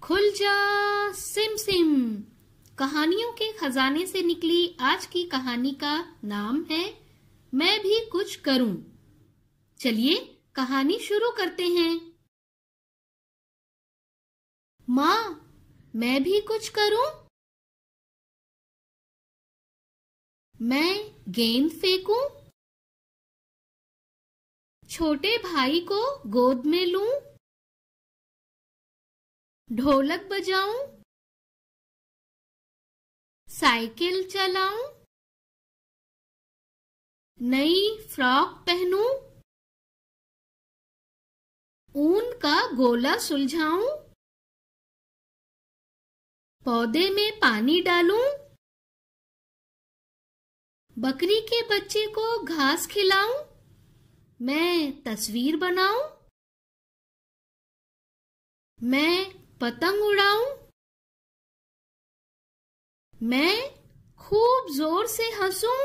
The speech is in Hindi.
खुल जा सिम सिम। कहानियों के खजाने से निकली आज की कहानी का नाम है मैं भी कुछ करूं। चलिए कहानी शुरू करते हैं। माँ, मैं भी कुछ करूं। मैं गेंद फेंकूं, छोटे भाई को गोद में लूं, ढोलक बजाऊं, साइकिल चलाऊं, नई फ्रॉक पहनूं, ऊन का गोला सुलझाऊं, पौधे में पानी डालूं, बकरी के बच्चे को घास खिलाऊं, मैं तस्वीर बनाऊं, मैं पतंग उड़ाऊं, मैं खूब जोर से हंसूं।